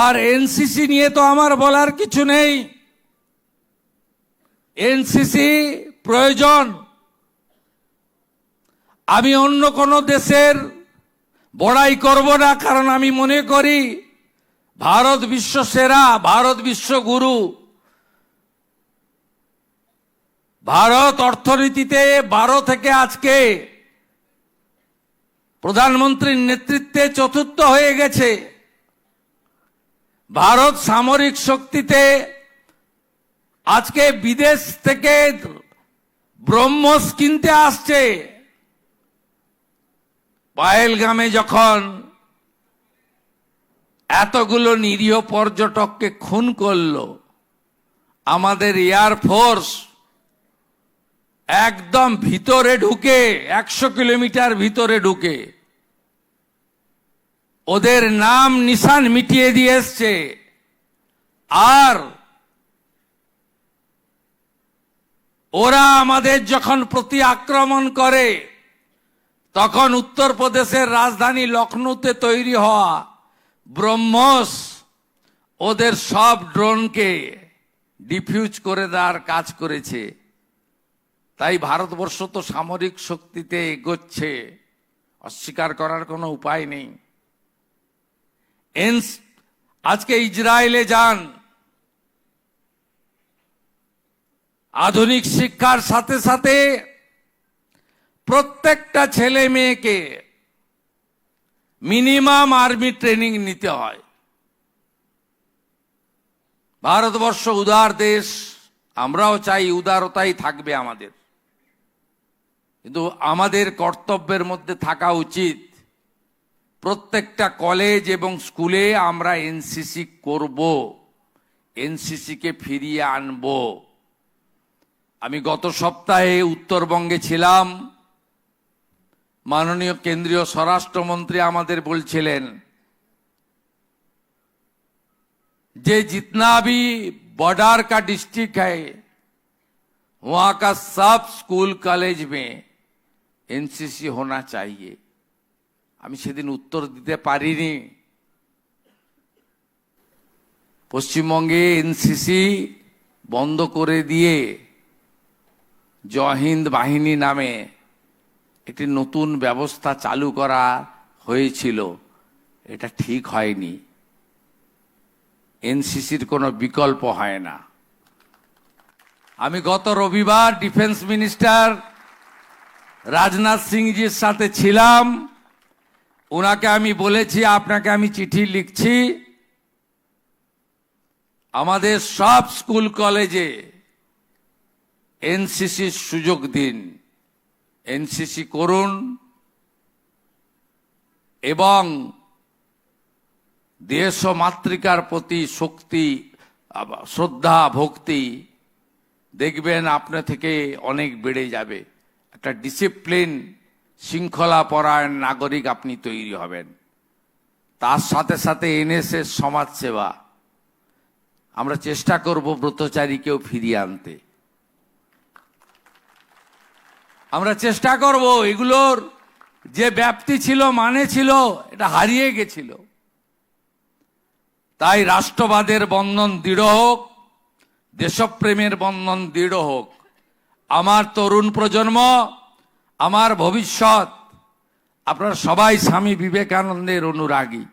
আর NCC নিয়ে তো আমার বলার কিছু নেই। এনসিসি প্রয়োজন। আমি অন্য কোনো দেশের বড়াই করব না, কারণ আমি মনে করি ভারত বিশ্ব সেরা, ভারত বিশ্বগুরু। ভারত অর্থনীতিতে 12 থেকে আজকে প্রধানমন্ত্রীর নেতৃত্বে চতুর্থ হয়ে গেছে। ভারত সামরিক শক্তিতে আজকে বিদেশ থেকে ব্রহ্মস কিনতে আসছে। পাহেলগামে যখন এতগুলো নিরীহ পর্যটককে খুন করলো, আমাদের এয়ারফোর্স একদম ভিতরে ঢুকে 100 কিলোমিটার ভিতরে ঢুকে ওদের নাম নিশান মিটিয়ে দিয়ে এসছে। আর ওরা আমাদের যখন প্রতি আক্রমণ করে, তখন উত্তরপ্রদেশের রাজধানী লখনৌতে তৈরি হওয়া ব্রহ্মস ওদের সব ড্রোনকে ডিফিউজ করে দেওয়ার কাজ করেছে। তাই ভারতবর্ষ তো সামরিক শক্তিতে এগোচ্ছে, অস্বীকার করার কোনো উপায় নেই। আজকে ইসরায়েলে যান, আধুনিক শিক্ষার সাথে সাথে প্রত্যেকটা ছেলে মেয়েকে মিনিমাম আর্মি ট্রেনিং নিতে হয়। ভারতবর্ষ উদার দেশ, আমরাও চাই উদারতাই থাকবে আমাদের, কিন্তু আমাদের কর্তব্যের মধ্যে থাকা উচিত প্রত্যেকটা কলেজ এবং স্কুলে আমরা এনসিসি করব, এনসিসি কে ফিরিয়ে আনব। আমি গত সপ্তাহে উত্তরবঙ্গে ছিলাম। মাননীয় কেন্দ্রীয় স্বরাষ্ট্রমন্ত্রী আমাদের বলছিলেন যে जितना भी बॉर्डर का डिस्ट्रिक्ट है वहां का सब स्कूल कॉलेज में एनसीसी होना चाहिए। আমি সেদিন উত্তর দিতে পারিনি। পশ্চিমবঙ্গে এনসিসি বন্ধ করে দিয়ে জয় হিন্দ বাহিনী নামে একটি নতুন ব্যবস্থা চালু করা হয়েছিল। এটা ঠিক হয়নি। এনসিসির কোনো বিকল্প হয় না। আমি গত রবিবার ডিফেন্স মিনিস্টার রাজনাথ সিংজির সাথে ছিলাম। ওনাকে আমি বলেছি, আপনাকে আমি চিঠি লিখছি, আমাদের সব স্কুল কলেজে এনসিসির সুযোগ দিন, এনসিসি করুন এবং দেশ ও মাতৃকার প্রতি শক্তি, শ্রদ্ধা, ভক্তি দেখবেন আপনা থেকে অনেক বেড়ে যাবে। একটা ডিসিপ্লিন, শৃঙ্খলা পরায়ণ নাগরিক আপনি তৈরি হবেন। তার সাথে সাথে এনএসএস সমাজসেবা, আমরা চেষ্টা করব ব্রতচারীকেও ফিরিয়ে আনতে। আমরা চেষ্টা করব, এগুলোর যে ব্যাপ্তি ছিল, মানে ছিল, এটা হারিয়ে গেছিল। তাই রাষ্ট্রবাদের বন্ধন দৃঢ় হোক, দেশপ্রেমের বন্ধন দৃঢ় হোক। আমার তরুণ প্রজন্ম, আমার ভবিষ্যৎ, আপনারা সবাই স্বামী বিবেকানন্দের অনুরাগী।